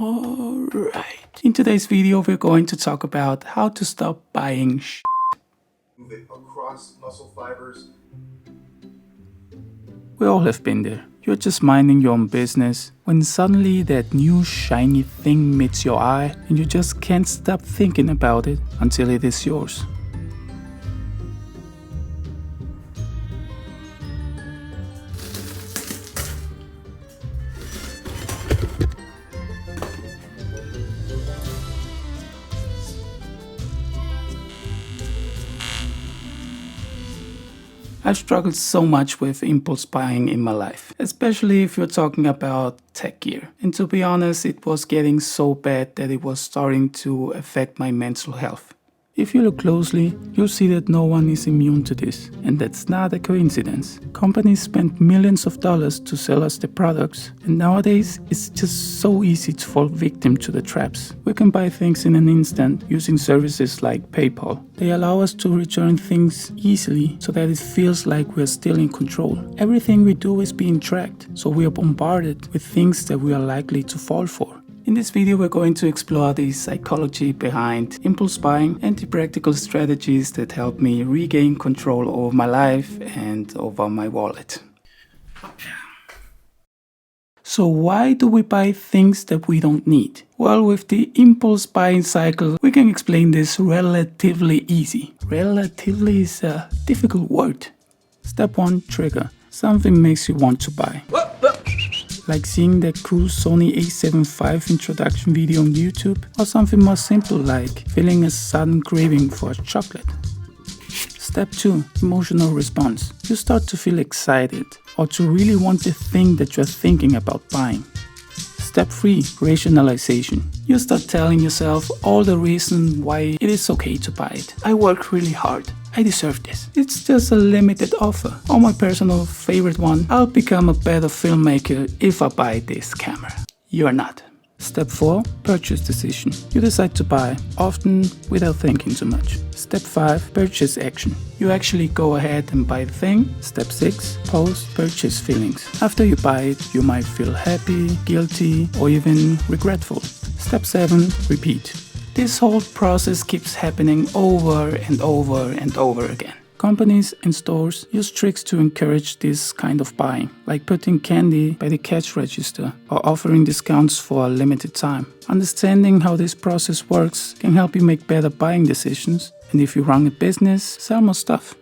Alright, in today's video we're going to talk about how to stop buying shit. Move it across muscle fibers. We all have been there. You're just minding your own business when suddenly that new shiny thing meets your eye and you just can't stop thinking about it until it is yours. I've struggled so much with impulse buying in my life, especially if you're talking about tech gear. And to be honest, it was getting so bad that it was starting to affect my mental health. If you look closely, you'll see that no one is immune to this, and that's not a coincidence. Companies spend millions of dollars to sell us the products, and nowadays it's just so easy to fall victim to the traps. We can buy things in an instant using services like PayPal. They allow us to return things easily so that it feels like we're still in control. Everything we do is being tracked, so we are bombarded with things that we are likely to fall for. In this video we're going to explore the psychology behind impulse buying and the practical strategies that help me regain control over my life and over my wallet. So why do we buy things that we don't need? Well, with the impulse buying cycle, we can explain this relatively easy. Relatively is a difficult word. Step 1, trigger. Something makes you want to buy. Like seeing that cool Sony a7 IV introduction video on YouTube, or something more simple like feeling a sudden craving for chocolate. Step 2, emotional response. You start to feel excited or to really want the thing that you're thinking about buying. Step 3, rationalization. You start telling yourself all the reasons why it is okay to buy it. I worked really hard. I deserve this. It's just a limited offer. Or my personal favorite one, I'll become a better filmmaker if I buy this camera. You're not. Step 4, purchase decision. You decide to buy, often without thinking too much. Step 5, purchase action. You actually go ahead and buy the thing. Step 6, post-purchase feelings. After you buy it, you might feel happy, guilty, or even regretful. Step 7, repeat. This whole process keeps happening over and over and over again. Companies and stores use tricks to encourage this kind of buying, like putting candy by the cash register or offering discounts for a limited time. Understanding how this process works can help you make better buying decisions, and if you run a business, sell more stuff.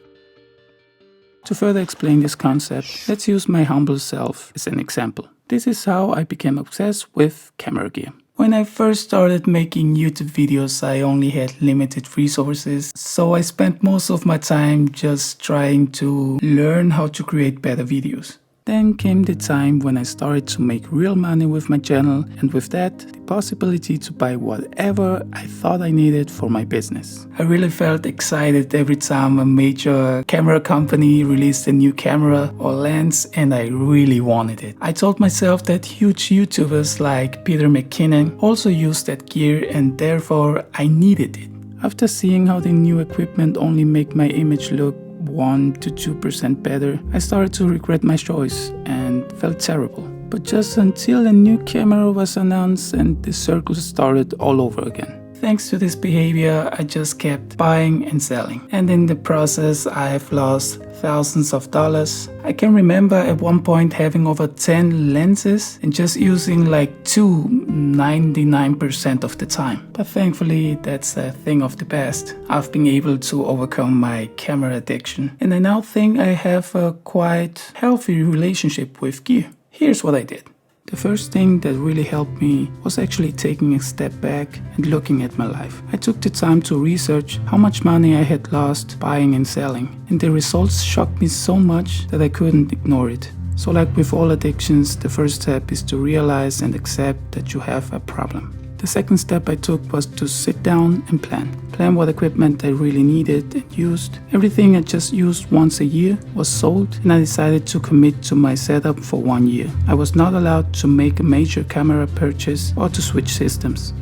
To further explain this concept, let's use my humble self as an example. This is how I became obsessed with camera gear. When I first started making YouTube videos, I only had limited resources, so I spent most of my time just trying to learn how to create better videos. Then came the time when I started to make real money with my channel, and with that, the possibility to buy whatever I thought I needed for my business. I really felt excited every time a major camera company released a new camera or lens, and I really wanted it. I told myself that huge YouTubers like Peter McKinnon also used that gear, and therefore I needed it. After seeing how the new equipment only make my image look 1 to 2% better, I started to regret my choice and felt terrible. But just until a new camera was announced and the circle started all over again. Thanks to this behavior, I just kept buying and selling. And in the process, I have lost thousands of dollars. I can remember at one point having over 10 lenses and just using like 99% of the time. But thankfully, that's a thing of the past. I've been able to overcome my camera addiction. And I now think I have a quite healthy relationship with gear. Here's what I did. The first thing that really helped me was actually taking a step back and looking at my life. I took the time to research how much money I had lost buying and selling, and the results shocked me so much that I couldn't ignore it. So like with all addictions, the first step is to realize and accept that you have a problem. The second step I took was to sit down and plan. Plan what equipment I really needed and used. Everything I just used once a year was sold, and I decided to commit to my setup for 1 year. I was not allowed to make a major camera purchase or to switch systems.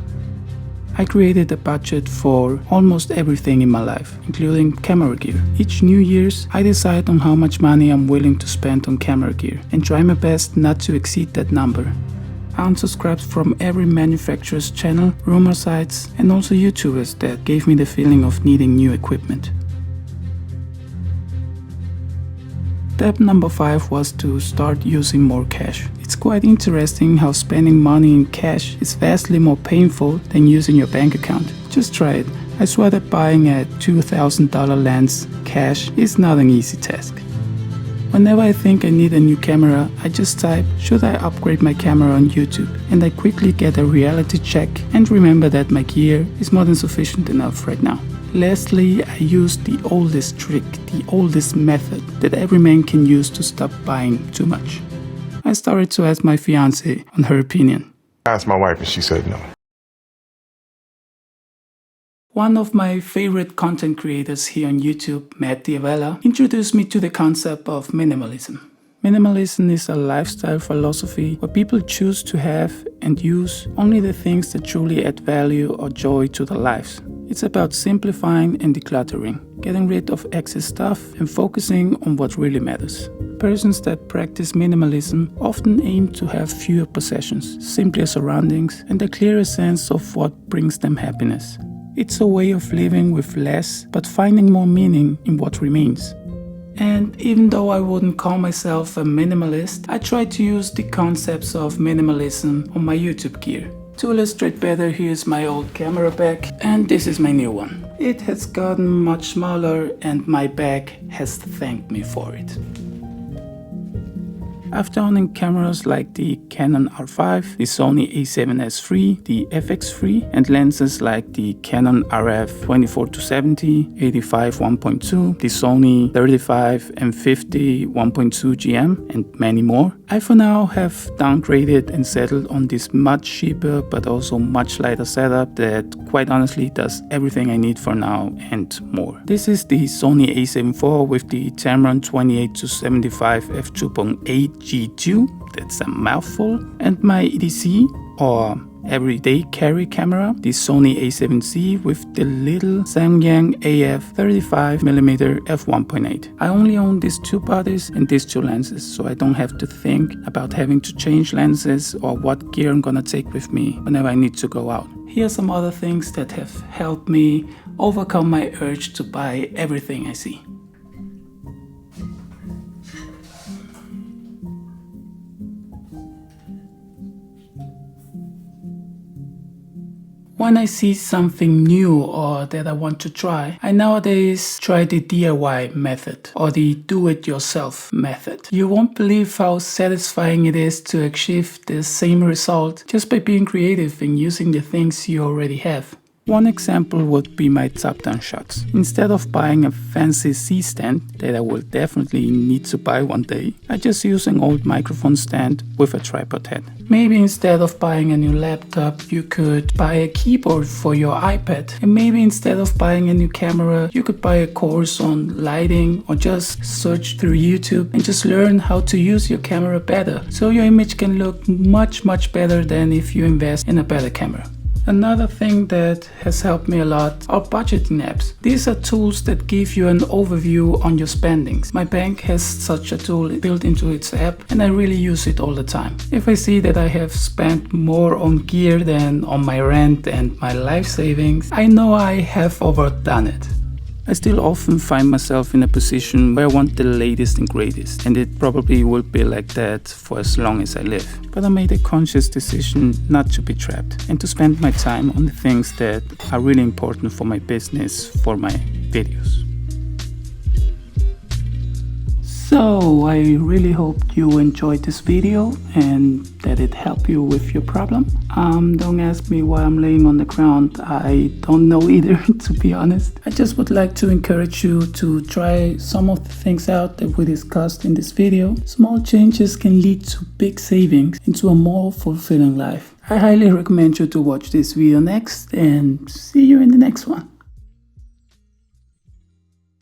I created a budget for almost everything in my life, including camera gear. Each New Year's, I decide on how much money I'm willing to spend on camera gear and try my best not to exceed that number. I unsubscribed from every manufacturer's channel, rumor sites, and also YouTubers that gave me the feeling of needing new equipment. Step number 5 was to start using more cash. It's quite interesting how spending money in cash is vastly more painful than using your bank account. Just try it. I swear that buying a $2,000 lens cash is not an easy task. Whenever I think I need a new camera, I just type, should I upgrade my camera on YouTube? And I quickly get a reality check and remember that my gear is more than sufficient enough right now. Lastly, I use the oldest trick, the oldest method that every man can use to stop buying too much. I started to ask my fiancée on her opinion. I asked my wife and she said no. One of my favorite content creators here on YouTube, Matt Diavella, introduced me to the concept of minimalism. Minimalism is a lifestyle philosophy where people choose to have and use only the things that truly add value or joy to their lives. It's about simplifying and decluttering, getting rid of excess stuff and focusing on what really matters. Persons that practice minimalism often aim to have fewer possessions, simpler surroundings, and a clearer sense of what brings them happiness. It's a way of living with less, but finding more meaning in what remains. And even though I wouldn't call myself a minimalist, I try to use the concepts of minimalism on my YouTube gear. To illustrate better, here's my old camera bag, and this is my new one. It has gotten much smaller and my bag has thanked me for it. After owning cameras like the Canon R5, the Sony a7S III, the FX III, and lenses like the Canon RF 24-70, 85 1.2, the Sony 35 and 50 1.2 GM, and many more, I for now have downgraded and settled on this much cheaper but also much lighter setup that quite honestly does everything I need for now and more. This is the Sony a7 IV with the Tamron 28-75 f2.8 G2, that's a mouthful, and my EDC or everyday carry camera, the Sony a7C with the little Samyang AF 35mm f1.8. I only own these two bodies and these two lenses, so I don't have to think about having to change lenses or what gear I'm gonna take with me whenever I need to go out. Here are some other things that have helped me overcome my urge to buy everything I see. When I see something new or that I want to try, I nowadays try the DIY method or the do-it-yourself method. You won't believe how satisfying it is to achieve the same result just by being creative and using the things you already have. One example would be my top-down shots. Instead of buying a fancy C-stand that I will definitely need to buy one day, I just use an old microphone stand with a tripod head. Maybe instead of buying a new laptop, you could buy a keyboard for your iPad. And maybe instead of buying a new camera, you could buy a course on lighting or just search through YouTube and just learn how to use your camera better, so your image can look much better than if you invest in a better camera. Another thing that has helped me a lot are budgeting apps. These are tools that give you an overview on your spendings. My bank has such a tool built into its app and I really use it all the time. If I see that I have spent more on gear than on my rent and my life savings, I know I have overdone it. I still often find myself in a position where I want the latest and greatest, and it probably will be like that for as long as I live. But I made a conscious decision not to be trapped and to spend my time on the things that are really important for my business, for my videos. So I really hope you enjoyed this video and that it helped you with your problem. Don't ask me why I'm laying on the ground. I don't know either, to be honest. I just would like to encourage you to try some of the things out that we discussed in this video. Small changes can lead to big savings into a more fulfilling life. I highly recommend you to watch this video next and see you in the next one.